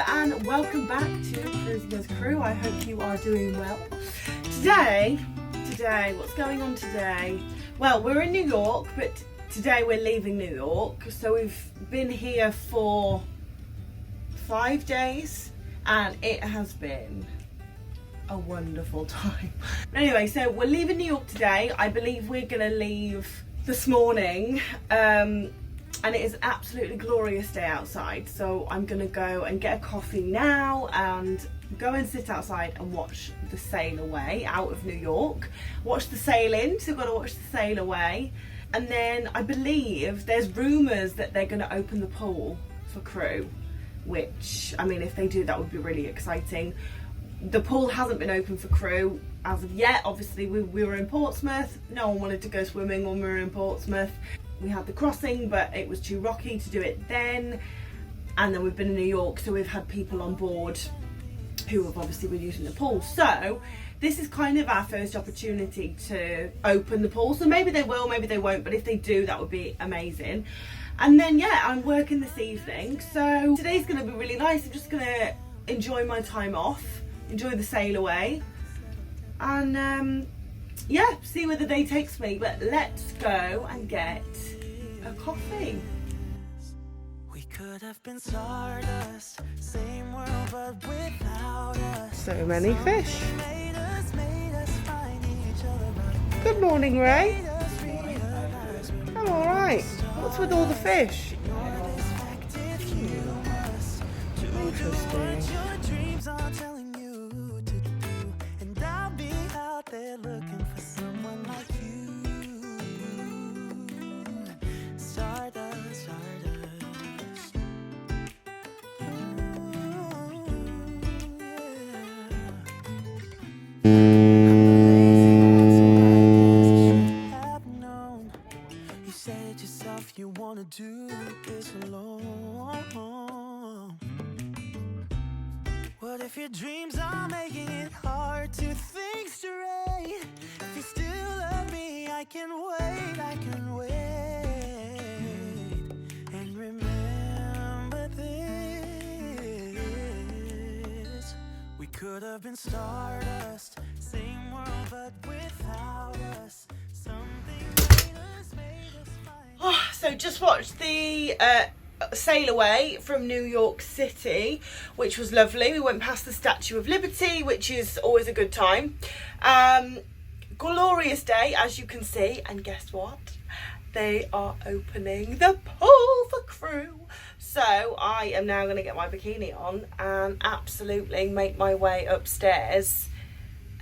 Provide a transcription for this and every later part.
and welcome back to Cruising as Crew. I hope you are doing well. Today, what's going on today? Well, we're in New York, but today we're leaving New York. So we've been here for 5 days and it has been a wonderful time. Anyway, so we're leaving New York today. I believe we're gonna leave this morning. And it is an absolutely glorious day outside, so I'm gonna go and get a coffee now and go and sit outside and watch the sail away out of New York. Watch the sail in, so we've got to watch the sail away. And then I believe there's rumours that they're gonna open the pool for crew, which, I mean, if they do, that would be really exciting. The pool hasn't been open for crew as of yet. Obviously, we were in Portsmouth. No one wanted to go swimming when we were in Portsmouth. We had the crossing, but it was too rocky to do it then. And then we've been in New York, so we've had people on board who have obviously been using the pool. So this is kind of our first opportunity to open the pool. So maybe they will, maybe they won't, but if they do, that would be amazing. And then, yeah, I'm working this evening. So today's gonna be really nice. I'm just gonna enjoy my time off, enjoy the sail away, and yeah, see where the day takes me. But let's go and get a coffee. We could have been stardust, same world but without us. So many fish. Good morning, Ray. I'm all right. What's with all the fish? Interesting. They're looking for someone like you. Stardust, stardust. Have known. You said yourself you wanna do this alone. What if your dreams are making it hard to think straight? If you still love me, I can wait, and remember this. We could have been stardust, same world but without us. Something made us find. Oh, so just watched the sail away from New York City, which was lovely. We went past the Statue of Liberty, which is always a good time. Glorious day, as you can see, and guess what? They are opening the pool for crew. So I am now going to get my bikini on and absolutely make my way upstairs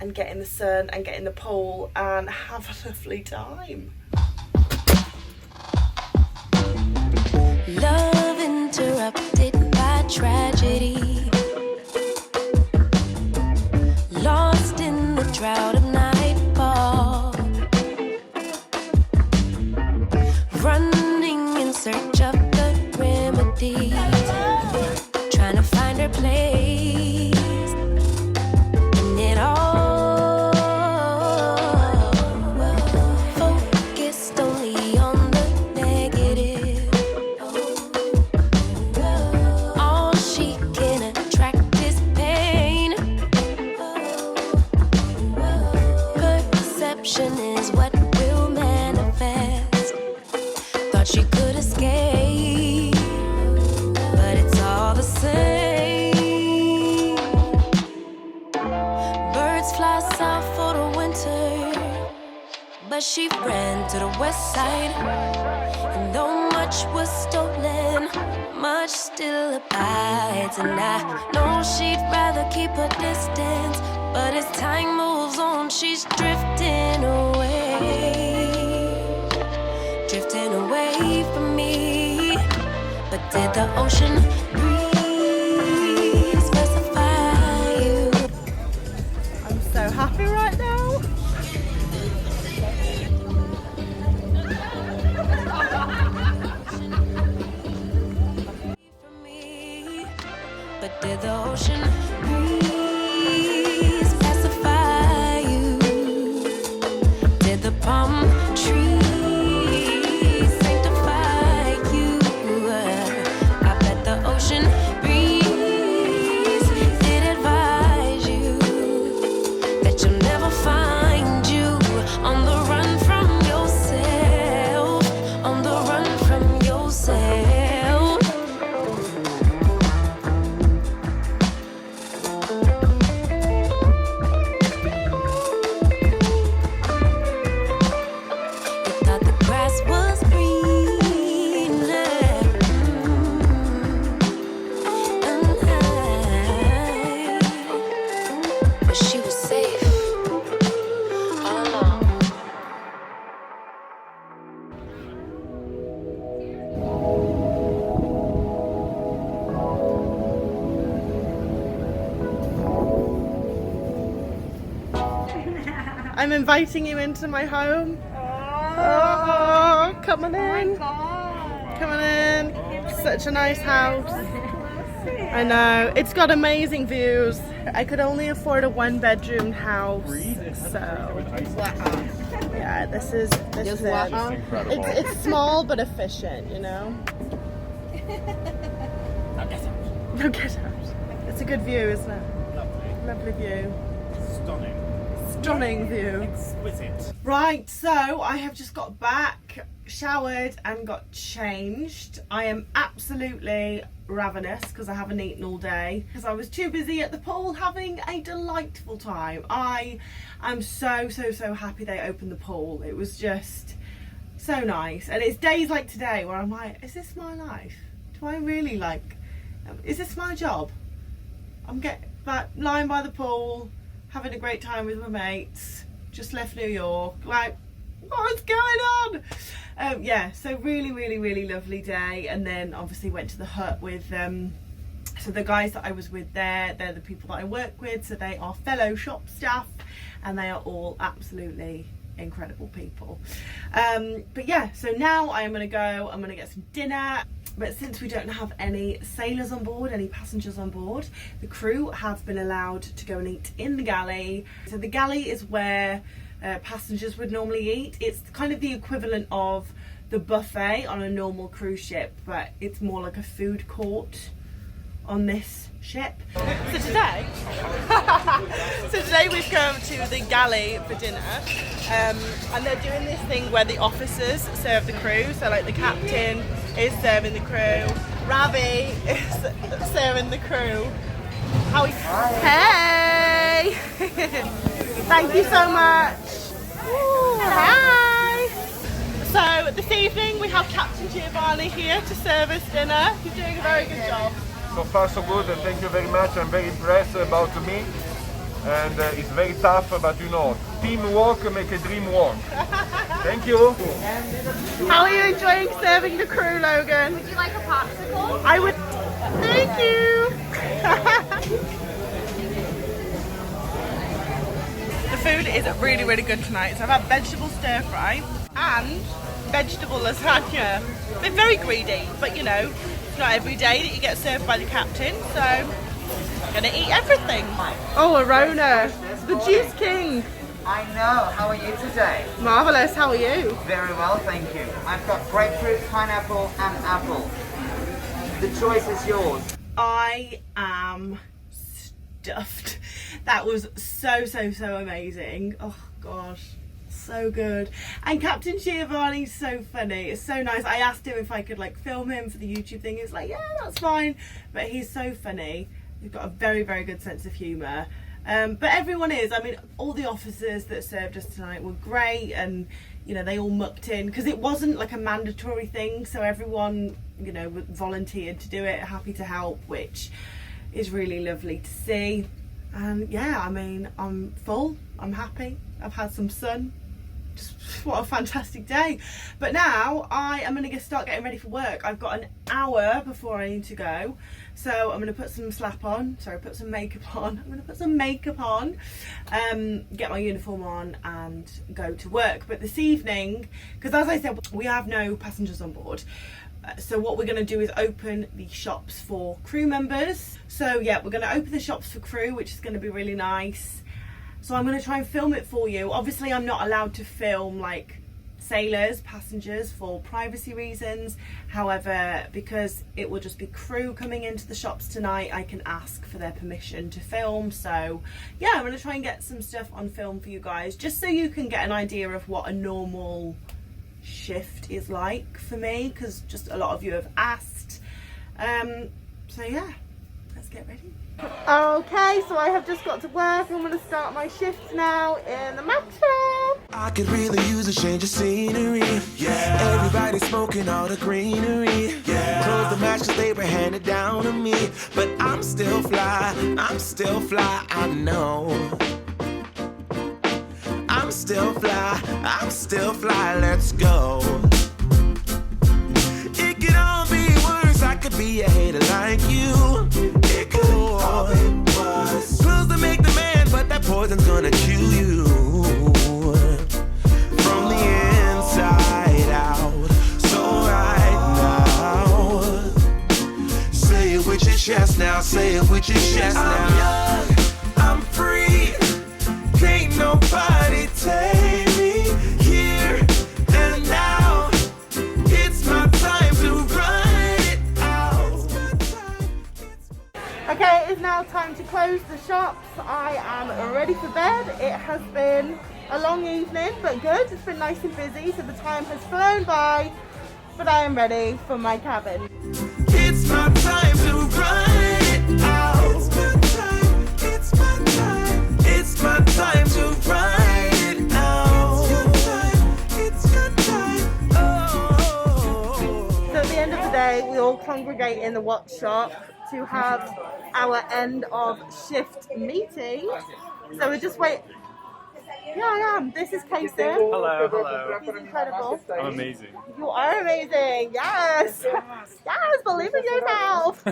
and get in the sun and get in the pool and have a lovely time. Love interrupted by tragedy, lost in the drought of nightfall, running in search of the remedy, trying to find her place in it all. Focused only on the negative. All she can attract is pain. Perception is what will manifest. Thought she could escape, but it's all the same. Birds fly south for the winter, but she ran to the west side. And though much was stolen, much still abides. And I know she'd rather keep her distance, but as time moves on, she's drifting away from me. But did the ocean breeze specify you? I'm so happy right now. But did the ocean breeze pacify you? Did the palm trees sanctify you? I bet the ocean breeze I'm inviting you into my home. Oh, come on in. Come on in. Such a nice house. I know. It's got amazing views. I could only afford a 1-bedroom house. So, yeah, this is it. It's small but efficient, you know? Now get out. It's a good view, isn't it? Lovely view. Stunning view. Exquisite. Right, so I have just got back, showered and got changed. I am absolutely ravenous because I haven't eaten all day because I was too busy at the pool having a delightful time. I am so happy they opened the pool. It was just so nice, and it's days like today where I'm like, is this my life? Do I really is this my job? I'm lying by the pool, having a great time with my mates, just left New York, like, what's going on? Yeah, so really lovely day. And then obviously went to the hut with so the guys that I was with they're the people that I work with, so they are fellow shop staff and they are all absolutely incredible people. But yeah, so now I'm gonna get some dinner. But since we don't have any sailors on board, any passengers on board, the crew have been allowed to go and eat in the galley. So the galley is where passengers would normally eat. It's kind of the equivalent of the buffet on a normal cruise ship, but it's more like a food court on this ship. So today we've come to the galley for dinner, and they're doing this thing where the officers serve the crew. So like the captain is serving the crew, Ravi is serving the crew. Hey! Thank you so much. Ooh, hi! So this evening we have Captain Giovanni here to serve us dinner. He's doing a very good job. So far so good, and thank you very much. I'm very impressed about me, and it's very tough, but you know, teamwork make a dream work. Thank you. How are you enjoying serving the crew, Logan? Would you like a popsicle? I would. Thank you. The food is really good tonight. So I've had vegetable stir fry and vegetable lasagna. Been very greedy, but you know, it's not every day that you get served by the captain, so I'm gonna eat everything. Oh, Arona, the Juice King. I know. How are you today? Marvellous, how are you? Very well, thank you. I've got grapefruit, pineapple and apple. The choice is yours. I am stuffed. That was so amazing. Oh gosh, so good. And Captain Giovanni's so funny. It's so nice. I asked him if I could like film him for the YouTube thing. He was like, yeah, that's fine. But he's so funny. He's got a very good sense of humour. But everyone is. I mean, all the officers that served us tonight were great, and you know, they all mucked in because it wasn't like a mandatory thing. So everyone, you know, volunteered to do it, happy to help, which is really lovely to see. And yeah, I mean, I'm full. I'm happy. I've had some sun. Just what a fantastic day. But now I am going to start getting ready for work. I've got an hour before I need to go. So I'm going to put some makeup on. I'm going to put some makeup on, get my uniform on and go to work. But this evening, because as I said, we have no passengers on board. So what we're going to do is open the shops for crew members. So yeah, we're going to open the shops for crew, which is going to be really nice. So I'm going to try and film it for you. Obviously I'm not allowed to film like sailors, passengers, for privacy reasons. However, because it will just be crew coming into the shops tonight, I can ask for their permission to film. So yeah, I'm going to try and get some stuff on film for you guys, just so you can get an idea of what a normal shift is like for me, because just a lot of you have asked. So yeah, let's get ready. Okay, so I have just got to work. I'm going to start my shift now in the matron. I could really use a change of scenery. Yeah. Everybody smoking all the greenery. Yeah. Close the match 'cause they were handed down to me. But I'm still fly, I know. I'm still fly, let's go. It could all be worse, I could be a hater like you. It could all be worse. Pills to make the man, but that poison's gonna kill you. chest now. Say it with your chest now. I'm young, I'm free. Can't nobody take me here and now. It's my time to run it out. Okay, it is now time to close the shops. I am ready for bed. It has been a long evening, but good. It's been nice and busy, so the time has flown by, but I am ready for my cabin. It's my time to run it out. It's my time, it's my time. It's my time to run it out. It's your time, oh. So at the end of the day, we all congregate in the watch shop to have our end of shift meeting. So we just wait. Yeah, I am. This is Casey. Hello, hello. He's incredible. I'm amazing. You are amazing. Yes. Yes, believe in yourself.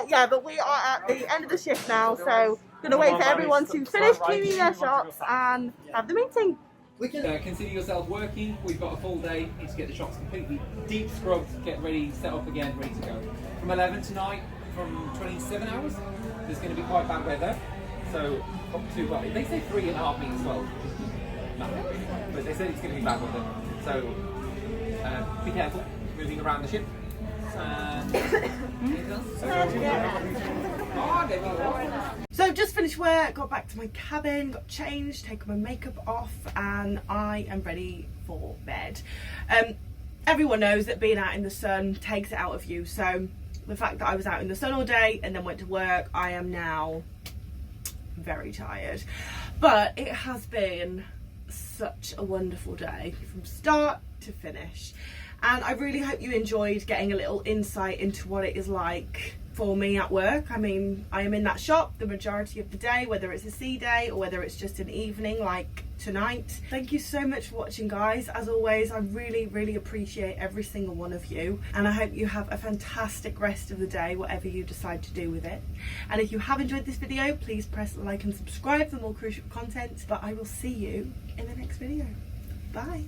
Yeah, but we are at the end of the shift now, so gonna wait for everyone to finish cleaning their shops and have the meeting. Consider yourself working. We've got a full day. Need to get the shops completely deep scrubbed, get ready, set up again, ready to go. From 11 tonight, from 27 hours, there's going to be quite bad weather. So up to, well, they say 3.5 meters, well, nothing really, but they said it's going to be bad weather. So be careful moving around the ship. So I've just finished work, got back to my cabin, got changed, taken my makeup off, and I am ready for bed. Everyone knows that being out in the sun takes it out of you, so the fact that I was out in the sun all day and then went to work, I am now very tired. But it has been such a wonderful day from start to finish, and I really hope you enjoyed getting a little insight into what it is like for me at work. I mean, I am in that shop the majority of the day, whether it's a sea day or whether it's just an evening like tonight. Thank you so much for watching, guys. As always, I really appreciate every single one of you, and I hope you have a fantastic rest of the day, whatever you decide to do with it. And if you have enjoyed this video, please press like and subscribe for more crucial content, but I will see you in the next video. Bye.